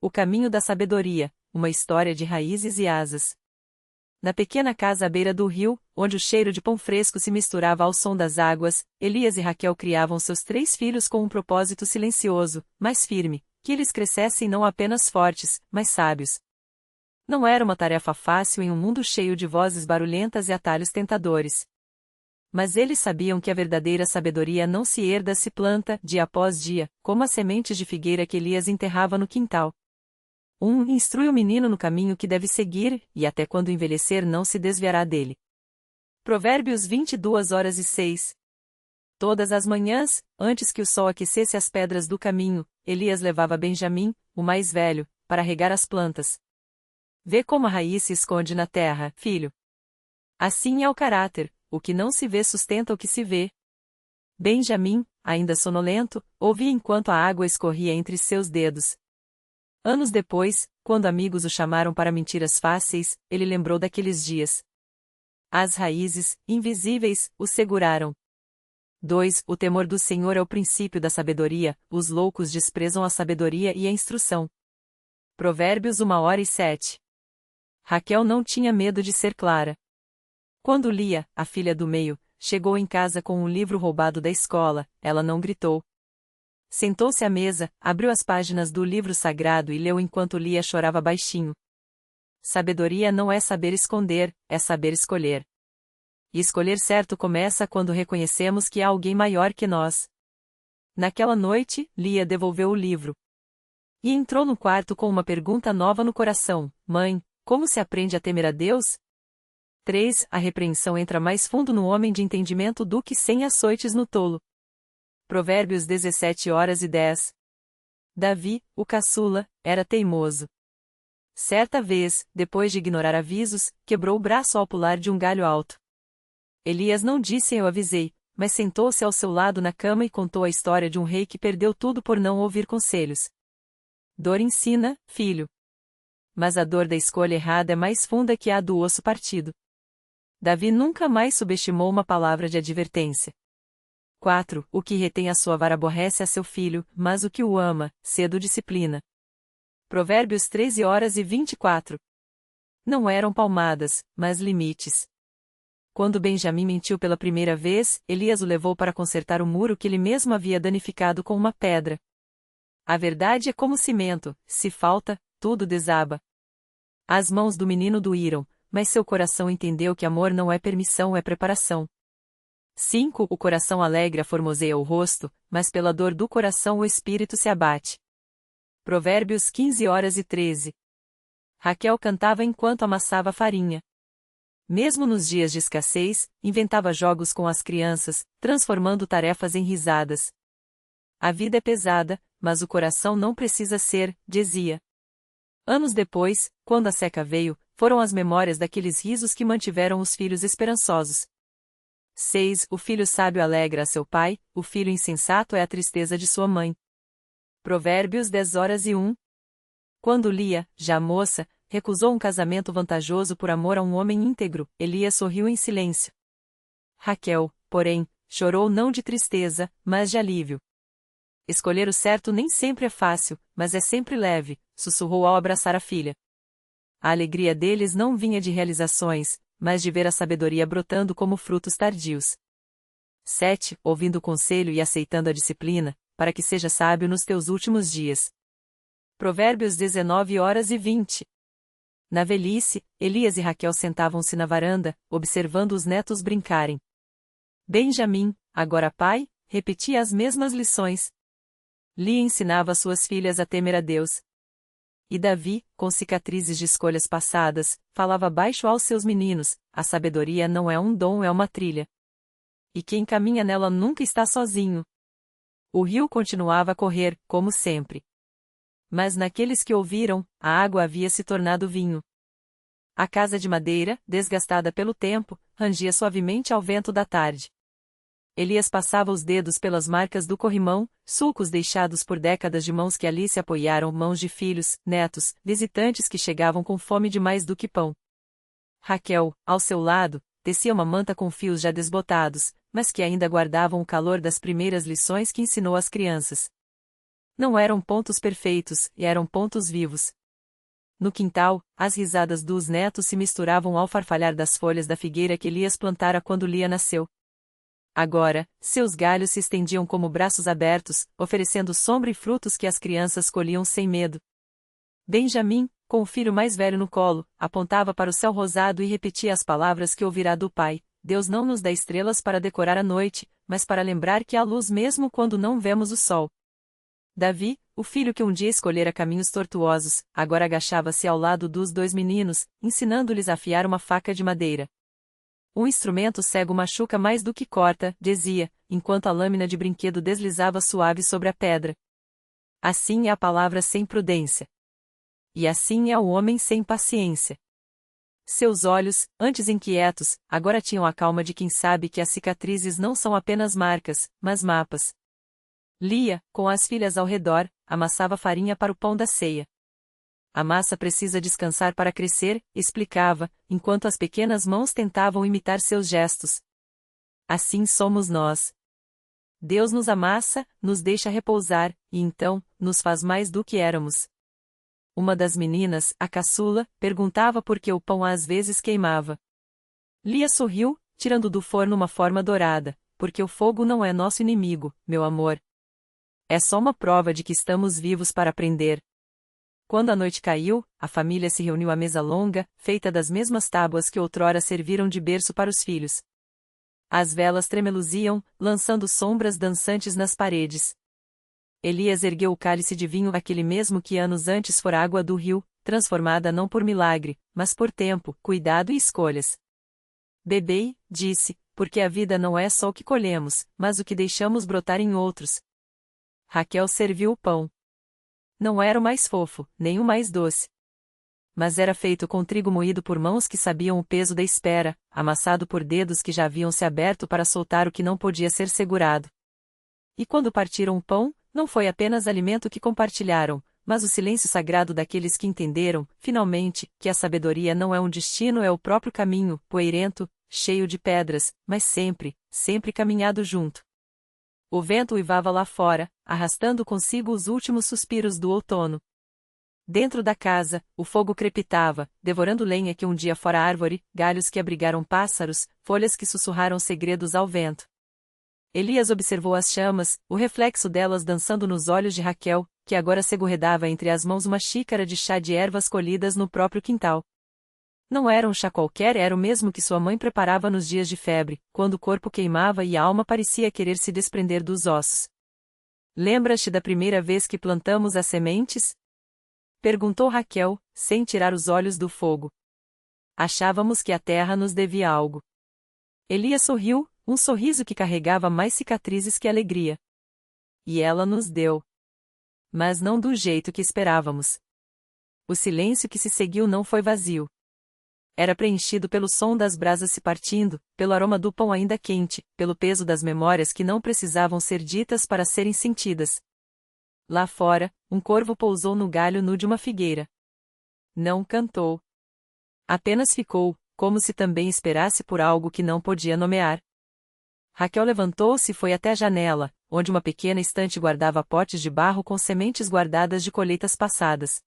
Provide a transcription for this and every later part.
O caminho da sabedoria, uma história de raízes e asas. Na pequena casa à beira do rio, onde o cheiro de pão fresco se misturava ao som das águas, Elias e Raquel criavam seus 3 filhos com um propósito silencioso, mas firme, que eles crescessem não apenas fortes, mas sábios. Não era uma tarefa fácil em um mundo cheio de vozes barulhentas e atalhos tentadores. Mas eles sabiam que a verdadeira sabedoria não se herda, se planta, dia após dia, como as sementes de figueira que Elias enterrava no quintal. Instrui o menino no caminho que deve seguir, e até quando envelhecer não se desviará dele. Provérbios 22:06. Todas as manhãs, antes que o sol aquecesse as pedras do caminho, Elias levava Benjamim, o mais velho, para regar as plantas. Vê como a raiz se esconde na terra, filho. Assim é o caráter, o que não se vê sustenta o que se vê. Benjamim, ainda sonolento, ouvia enquanto a água escorria entre seus dedos. Anos depois, quando amigos o chamaram para mentiras fáceis, ele lembrou daqueles dias. As raízes, invisíveis, o seguraram. 2. O temor do Senhor é o princípio da sabedoria, os loucos desprezam a sabedoria e a instrução. Provérbios 1:07. Raquel não tinha medo de ser clara. Quando Lia, a filha do meio, chegou em casa com um livro roubado da escola, ela não gritou. Sentou-se à mesa, abriu as páginas do livro sagrado e leu enquanto Lia chorava baixinho. Sabedoria não é saber esconder, é saber escolher. E escolher certo começa quando reconhecemos que há alguém maior que nós. Naquela noite, Lia devolveu o livro. E entrou no quarto com uma pergunta nova no coração: Mãe, como se aprende a temer a Deus? 3. A repreensão entra mais fundo no homem de entendimento do que 100 açoites no tolo. Provérbios 17:10. Davi, o caçula, era teimoso. Certa vez, depois de ignorar avisos, quebrou o braço ao pular de um galho alto. Elias não disse eu avisei, mas sentou-se ao seu lado na cama e contou a história de um rei que perdeu tudo por não ouvir conselhos. Dor ensina, filho. Mas a dor da escolha errada é mais funda que a do osso partido. Davi nunca mais subestimou uma palavra de advertência. 4. O que retém a sua vara aborrece a seu filho, mas o que o ama, cedo disciplina. Provérbios 13:24. Não eram palmadas, mas limites. Quando Benjamim mentiu pela primeira vez, Elias o levou para consertar o muro que ele mesmo havia danificado com uma pedra. A verdade é como cimento, se falta, tudo desaba. As mãos do menino doíram, mas seu coração entendeu que amor não é permissão, é preparação. 5. O coração alegre formoseia o rosto, mas pela dor do coração o espírito se abate. Provérbios 15:13. Raquel cantava enquanto amassava farinha. Mesmo nos dias de escassez, inventava jogos com as crianças, transformando tarefas em risadas. A vida é pesada, mas o coração não precisa ser, dizia. Anos depois, quando a seca veio, foram as memórias daqueles risos que mantiveram os filhos esperançosos. 6. O filho sábio alegra a seu pai, o filho insensato é a tristeza de sua mãe. Provérbios 10:1. Quando Lia, já moça, recusou um casamento vantajoso por amor a um homem íntegro, Elias sorriu em silêncio. Raquel, porém, chorou não de tristeza, mas de alívio. Escolher o certo nem sempre é fácil, mas é sempre leve, sussurrou ao abraçar a filha. A alegria deles não vinha de realizações, mas de ver a sabedoria brotando como frutos tardios. 7. Ouvindo o conselho e aceitando a disciplina, para que seja sábio nos teus últimos dias. Provérbios 19:20. Na velhice, Elias e Raquel sentavam-se na varanda, observando os netos brincarem. Benjamim, agora pai, repetia as mesmas lições. Lia ensinava suas filhas a temer a Deus. E Davi, com cicatrizes de escolhas passadas, falava baixo aos seus meninos: a sabedoria não é um dom, é uma trilha. E quem caminha nela nunca está sozinho. O rio continuava a correr, como sempre. Mas naqueles que ouviram, a água havia se tornado vinho. A casa de madeira, desgastada pelo tempo, rangia suavemente ao vento da tarde. Elias passava os dedos pelas marcas do corrimão, sulcos deixados por décadas de mãos que ali se apoiaram, mãos de filhos, netos, visitantes que chegavam com fome de mais do que pão. Raquel, ao seu lado, tecia uma manta com fios já desbotados, mas que ainda guardavam o calor das primeiras lições que ensinou às crianças. Não eram pontos perfeitos, eram pontos vivos. No quintal, as risadas dos netos se misturavam ao farfalhar das folhas da figueira que Elias plantara quando Lia nasceu. Agora, seus galhos se estendiam como braços abertos, oferecendo sombra e frutos que as crianças colhiam sem medo. Benjamim, com o filho mais velho no colo, apontava para o céu rosado e repetia as palavras que ouvirá do pai: Deus não nos dá estrelas para decorar a noite, mas para lembrar que há luz mesmo quando não vemos o sol. Davi, o filho que um dia escolhera caminhos tortuosos, agora agachava-se ao lado dos dois meninos, ensinando-lhes a afiar uma faca de madeira. Um instrumento cego machuca mais do que corta, dizia, enquanto a lâmina de brinquedo deslizava suave sobre a pedra. Assim é a palavra sem prudência. E assim é o homem sem paciência. Seus olhos, antes inquietos, agora tinham a calma de quem sabe que as cicatrizes não são apenas marcas, mas mapas. Lia, com as filhas ao redor, amassava farinha para o pão da ceia. A massa precisa descansar para crescer, explicava, enquanto as pequenas mãos tentavam imitar seus gestos. Assim somos nós. Deus nos amassa, nos deixa repousar, e então, nos faz mais do que éramos. Uma das meninas, a caçula, perguntava por que o pão às vezes queimava. Lia sorriu, tirando do forno uma forma dourada, porque o fogo não é nosso inimigo, meu amor. É só uma prova de que estamos vivos para aprender. Quando a noite caiu, a família se reuniu à mesa longa, feita das mesmas tábuas que outrora serviram de berço para os filhos. As velas tremeluziam, lançando sombras dançantes nas paredes. Elias ergueu o cálice de vinho, aquele mesmo que anos antes fora água do rio, transformada não por milagre, mas por tempo, cuidado e escolhas. Bebei, disse, porque a vida não é só o que colhemos, mas o que deixamos brotar em outros. Raquel serviu o pão. Não era o mais fofo, nem o mais doce. Mas era feito com trigo moído por mãos que sabiam o peso da espera, amassado por dedos que já haviam se aberto para soltar o que não podia ser segurado. E quando partiram o pão, não foi apenas alimento que compartilharam, mas o silêncio sagrado daqueles que entenderam, finalmente, que a sabedoria não é um destino, é o próprio caminho, poeirento, cheio de pedras, mas sempre, sempre caminhado junto. O vento uivava lá fora, arrastando consigo os últimos suspiros do outono. Dentro da casa, o fogo crepitava, devorando lenha que um dia fora árvore, galhos que abrigaram pássaros, folhas que sussurraram segredos ao vento. Elias observou as chamas, o reflexo delas dançando nos olhos de Raquel, que agora segurredava entre as mãos uma xícara de chá de ervas colhidas no próprio quintal. Não era um chá qualquer, era o mesmo que sua mãe preparava nos dias de febre, quando o corpo queimava e a alma parecia querer se desprender dos ossos. Lembras-te da primeira vez que plantamos as sementes? Perguntou Raquel, sem tirar os olhos do fogo. Achávamos que a terra nos devia algo. Elias sorriu, um sorriso que carregava mais cicatrizes que alegria. E ela nos deu. Mas não do jeito que esperávamos. O silêncio que se seguiu não foi vazio. Era preenchido pelo som das brasas se partindo, pelo aroma do pão ainda quente, pelo peso das memórias que não precisavam ser ditas para serem sentidas. Lá fora, um corvo pousou no galho nu de uma figueira. Não cantou. Apenas ficou, como se também esperasse por algo que não podia nomear. Raquel levantou-se e foi até a janela, onde uma pequena estante guardava potes de barro com sementes guardadas de colheitas passadas.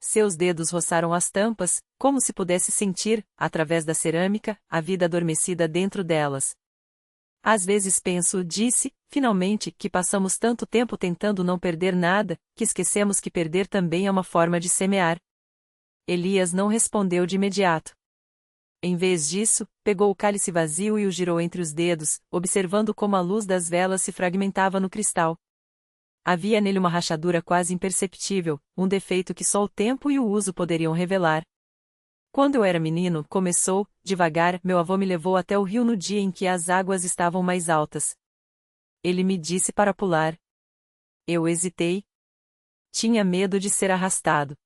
Seus dedos roçaram as tampas, como se pudesse sentir, através da cerâmica, a vida adormecida dentro delas. Às vezes penso, disse, finalmente, que passamos tanto tempo tentando não perder nada, que esquecemos que perder também é uma forma de semear. Elias não respondeu de imediato. Em vez disso, pegou o cálice vazio e o girou entre os dedos, observando como a luz das velas se fragmentava no cristal. Havia nele uma rachadura quase imperceptível, um defeito que só o tempo e o uso poderiam revelar. Quando eu era menino, começou, devagar, meu avô me levou até o rio no dia em que as águas estavam mais altas. Ele me disse para pular. Eu hesitei. Tinha medo de ser arrastado.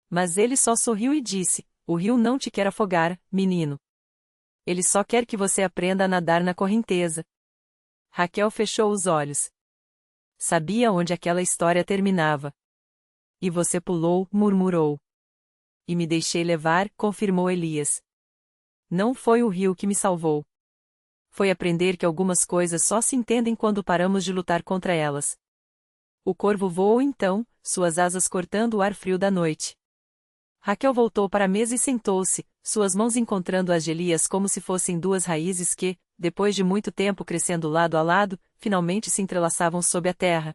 Mas ele só sorriu e disse: o rio não te quer afogar, menino. Ele só quer que você aprenda a nadar na correnteza. Raquel fechou os olhos. Sabia onde aquela história terminava. E você pulou, murmurou. E me deixei levar, confirmou Elias. Não foi o rio que me salvou. Foi aprender que algumas coisas só se entendem quando paramos de lutar contra elas. O corvo voou então, suas asas cortando o ar frio da noite. Raquel voltou para a mesa e sentou-se, suas mãos encontrando as de Elias como se fossem duas raízes que, depois de muito tempo crescendo lado a lado, finalmente se entrelaçavam sob a terra.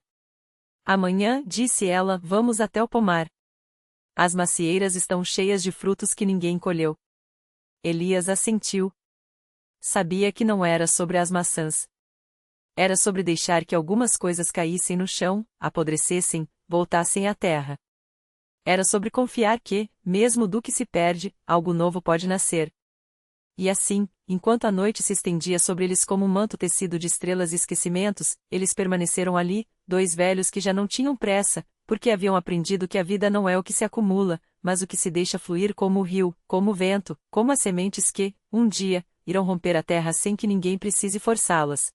Amanhã, disse ela, vamos até o pomar. As macieiras estão cheias de frutos que ninguém colheu. Elias assentiu. Sabia que não era sobre as maçãs. Era sobre deixar que algumas coisas caíssem no chão, apodrecessem, voltassem à terra. Era sobre confiar que, mesmo do que se perde, algo novo pode nascer. E assim, enquanto a noite se estendia sobre eles como um manto tecido de estrelas e esquecimentos, eles permaneceram ali, dois velhos que já não tinham pressa, porque haviam aprendido que a vida não é o que se acumula, mas o que se deixa fluir como o rio, como o vento, como as sementes que, um dia, irão romper a terra sem que ninguém precise forçá-las.